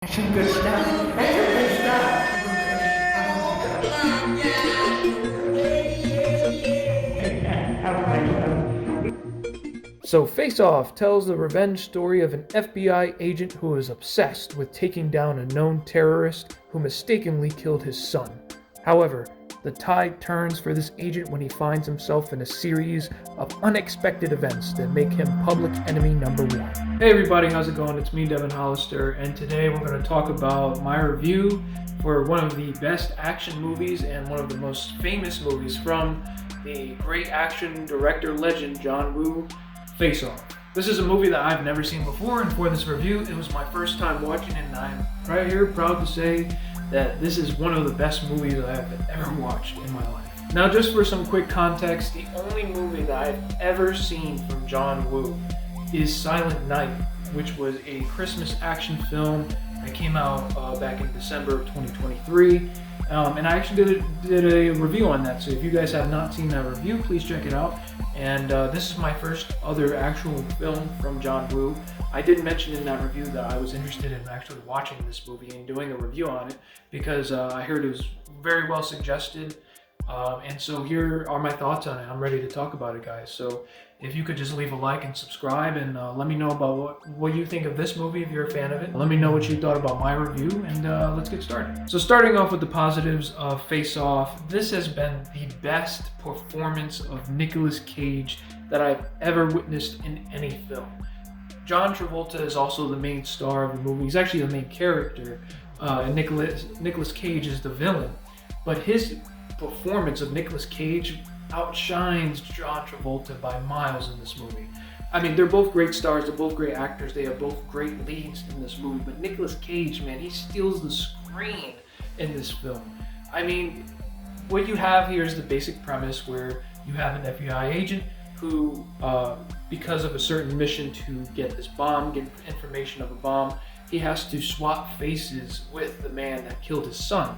Good stuff. That's good stuff. So Face Off tells the revenge story of an FBI agent who is obsessed with taking down a known terrorist who mistakenly killed his son. However, the tide turns for this agent when he finds himself in a series of unexpected events that make him public enemy number one. Hey everybody, how's it going? It's me, Devin Hollister, and today we're going to talk about my review for one of the best action movies and one of the most famous movies from the great action director legend John Woo, Face Off. This is a movie that I've never seen before, and for this review, it was my first time watching it, and I'm right here proud to say that this is one of the best movies that I've ever watched in my life. Now, just for some quick context, the only movie that I've ever seen from John Woo is Silent Night, which was a Christmas action film that came out back in December of 2023. And I actually did a review on that, so if you guys have not seen that review, please check it out. And this is my first other actual film from John Woo. I did mention in that review that I was interested in actually watching this movie and doing a review on it because I heard it was very well suggested. And so here are my thoughts on it. I'm ready to talk about it, guys. So if you could just leave a like and subscribe and let me know about what you think of this movie if you're a fan of it. Let me know what you thought about my review, and let's get started. So starting off with the positives of Face Off, this has been the best performance of Nicolas Cage that I've ever witnessed in any film. John Travolta is also the main star of the movie. He's actually the main character, and Nicolas Cage is the villain. But his performance of Nicolas Cage outshines John Travolta by miles in this movie. I mean, they're both great stars, they're both great actors, they have both great leads in this movie, but Nicolas Cage, man, he steals the screen in this film. I mean, what you have here is the basic premise where you have an FBI agent who, because of a certain mission to get this bomb, get information of a bomb, he has to swap faces with the man that killed his son.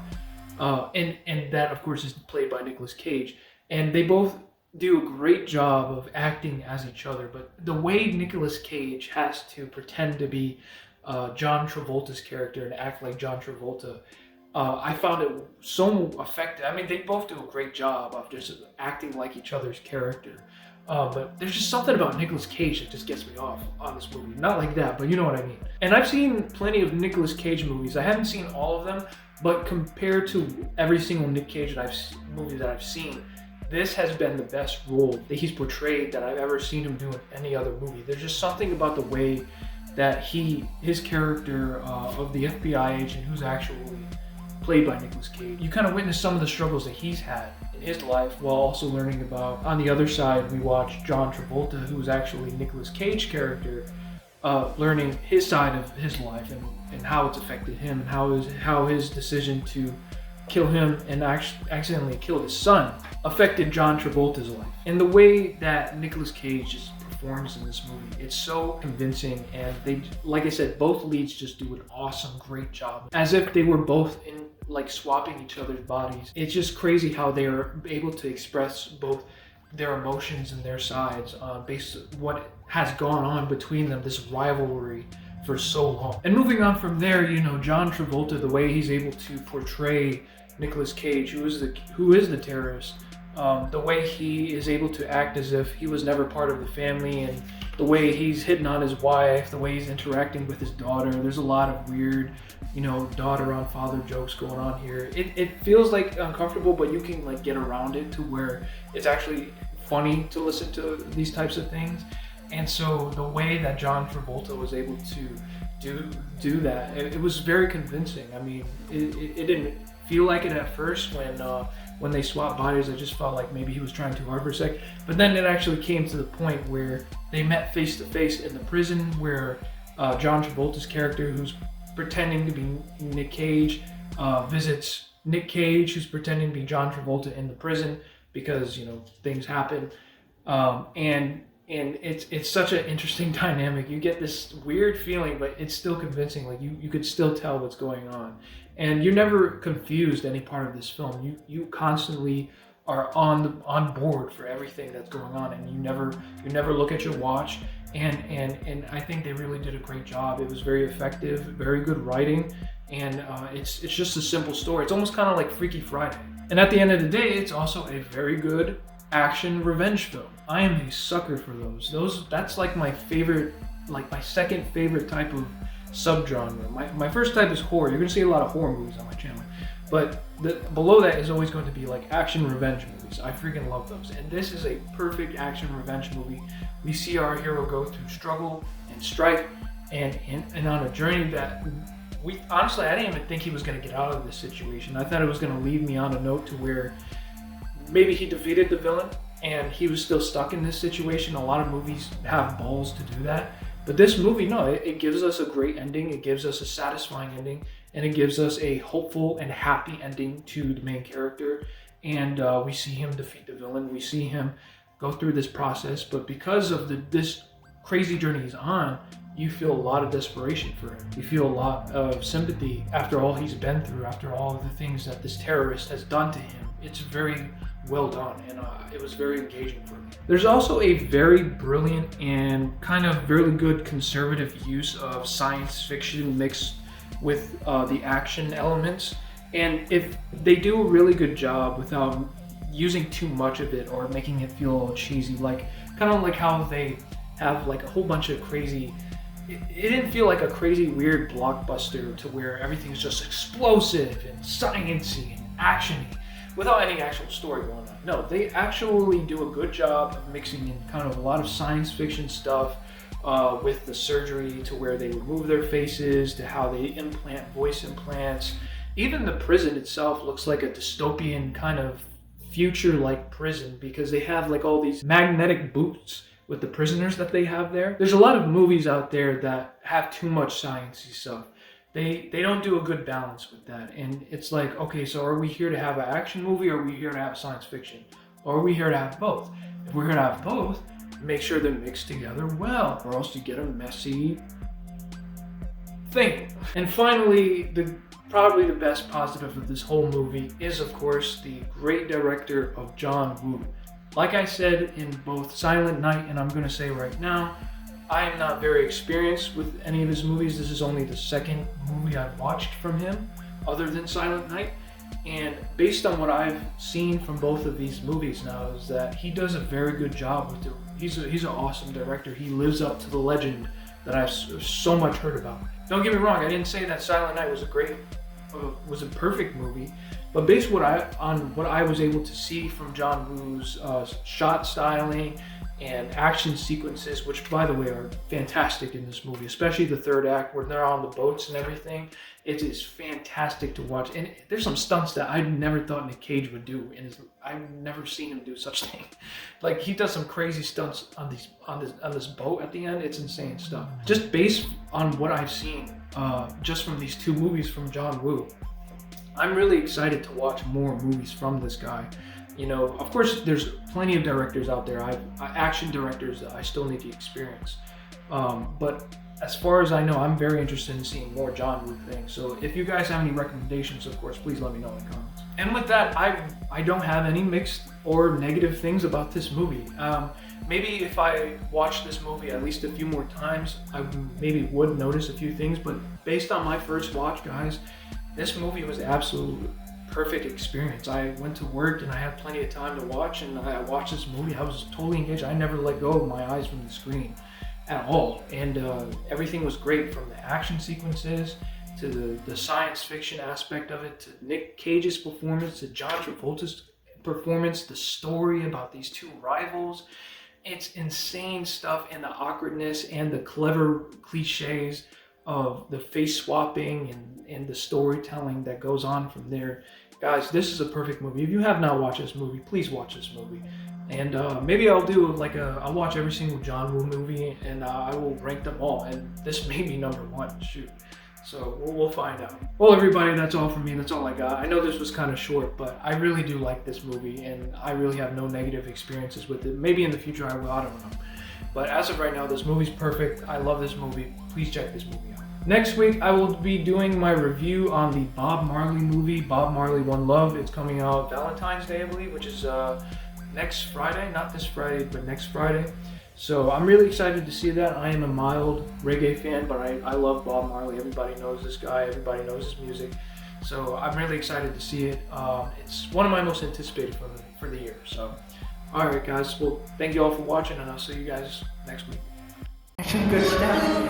And that, of course, is played by Nicolas Cage. And they both do a great job of acting as each other. But the way Nicolas Cage has to pretend to be John Travolta's character and act like John Travolta, I found it so effective. I mean, they both do a great job of just acting like each other's character. But there's just something about Nicolas Cage that just gets me off on this movie. Not like that, but you know what I mean. And I've seen plenty of Nicolas Cage movies. I haven't seen all of them, but compared to every single Nick Cage movie that I've seen, this has been the best role that he's portrayed that I've ever seen him do in any other movie. There's just something about the way that his character of the FBI agent, who's actually played by Nicolas Cage, you kind of witness some of the struggles that he's had in his life while also learning about, on the other side, we watch John Travolta, who's actually Nicolas Cage's character, learning his side of his life and how it's affected him and how his decision to kill him and accidentally kill his son affected John Travolta's life. And the way that Nicolas Cage just performs in this movie, it's so convincing, and they, like I said, both leads just do an awesome, great job. As if they were both in, like, swapping each other's bodies. It's just crazy how they are able to express both their emotions and their sides based on what has gone on between them, this rivalry for so long. And moving on from there, you know, John Travolta, the way he's able to portray Nicolas Cage, who is the terrorist, the way he is able to act as if he was never part of the family, and the way he's hitting on his wife, the way he's interacting with his daughter. There's a lot of weird, you know, daughter on father jokes going on here. It feels like uncomfortable, but you can like get around it to where it's actually funny to listen to these types of things. And so the way that John Travolta was able to do that, it was very convincing. I mean, it didn't feel like it at first when they swapped bodies. I just felt like maybe he was trying too hard for a sec. But then it actually came to the point where they met face to face in the prison, where John Travolta's character, who's pretending to be Nick Cage, visits Nick Cage, who's pretending to be John Travolta in the prison because, you know, things happen. And it's such an interesting dynamic. You get this weird feeling, but it's still convincing. Like you could still tell what's going on. And you're never confused any part of this film. You constantly are on board for everything that's going on, and you never look at your watch. and I think they really did a great job. It was very effective, very good writing, and it's just a simple story. It's almost kind of like Freaky Friday. And at the end of the day, it's also a very good action revenge film. I am a sucker for those. That's like my favorite, like my second favorite type of subgenre. My first type is horror. You're gonna see a lot of horror movies on my channel, but below that is always going to be like action revenge movies. I freaking love those, and this is a perfect action revenge movie. We see our hero go through struggle and strife, and on a journey that honestly, I didn't even think he was going to get out of this situation. I thought it was going to leave me on a note to where maybe he defeated the villain and he was still stuck in this situation. A lot of movies have balls to do that, but this movie, no, it gives us a great ending. It gives us a satisfying ending, and it gives us a hopeful and happy ending to the main character. And we see him defeat the villain. We see him go through this process, but because of this crazy journey he's on, you feel a lot of desperation for him. You feel a lot of sympathy after all he's been through, after all of the things that this terrorist has done to him. It's very well done, and it was very engaging for me. There's also a very brilliant and kind of really good conservative use of science fiction mixed with the action elements. And if they do a really good job without using too much of it or making it feel cheesy, like kind of like how they have like a whole bunch of crazy, it didn't feel like a crazy weird blockbuster to where everything's just explosive and sciencey and actiony without any actual story going on. No, they actually do a good job of mixing in kind of a lot of science fiction stuff with the surgery, to where they remove their faces, to how they implant voice implants. Even the prison itself looks like a dystopian kind of future-like prison, because they have like all these magnetic boots with the prisoners that they have there. There's a lot of movies out there that have too much sciencey stuff. They don't do a good balance with that, and it's like, okay, so are we here to have an action movie, or are we here to have science fiction, or are we here to have both? If we're here to have both, make sure they're mixed together well, or else you get a messy thing. And finally, probably the best positive of this whole movie is, of course, the great director of John Woo. Like I said in both Silent Night, and I'm going to say right now, I am not very experienced with any of his movies. This is only the second movie I've watched from him, other than Silent Night. And based on what I've seen from both of these movies now, is that he does a very good job with it. He's an awesome director. He lives up to the legend that I've so much heard about. Don't get me wrong, I didn't say that Silent Night was a perfect movie, but based on what I was able to see from John Woo's shot styling and action sequences, which by the way are fantastic in this movie, especially the third act where they're on the boats and everything. It is fantastic to watch, and there's some stunts that I never thought Nick Cage would do, and I've never seen him do such thing. Like, he does some crazy stunts on this boat at the end. It's insane stuff. Just based on what I've seen, just from these two movies from John Woo, I'm really excited to watch more movies from this guy. You know, of course, there's plenty of directors out there, action directors that I still need to experience. But as far as I know, I'm very interested in seeing more John Woo things. So if you guys have any recommendations, of course, please let me know in the comments. And with that, I don't have any mixed or negative things about this movie. Maybe if I watch this movie at least a few more times, I maybe would notice a few things. But based on my first watch, guys, this movie was absolutely perfect experience. I went to work and I had plenty of time to watch, and I watched this movie. I was totally engaged. I never let go of my eyes from the screen at all, and everything was great, from the action sequences to the science fiction aspect of it, to Nick Cage's performance, to John Travolta's performance, the story about these two rivals. It's insane stuff, and the awkwardness and the clever cliches of the face swapping and the storytelling that goes on from there. Guys, this is a perfect movie. If you have not watched this movie, please watch this movie. And maybe I'll do I'll watch every single John Woo movie, and I will rank them all. And this may be number one, shoot. So we'll find out. Well, everybody, that's all from me. That's all I got. I know this was kind of short, but I really do like this movie, and I really have no negative experiences with it. Maybe in the future I will, I don't know. But as of right now, this movie's perfect. I love this movie. Please check this movie out. Next week, I will be doing my review on the Bob Marley movie, Bob Marley One Love. It's coming out Valentine's Day, I believe, which is next Friday. Not this Friday, but next Friday. So I'm really excited to see that. I am a mild reggae fan, but I love Bob Marley. Everybody knows this guy. Everybody knows his music. So I'm really excited to see it. It's one of my most anticipated for the year. So, all right, guys. Well, thank you all for watching, and I'll see you guys next week. Good stuff.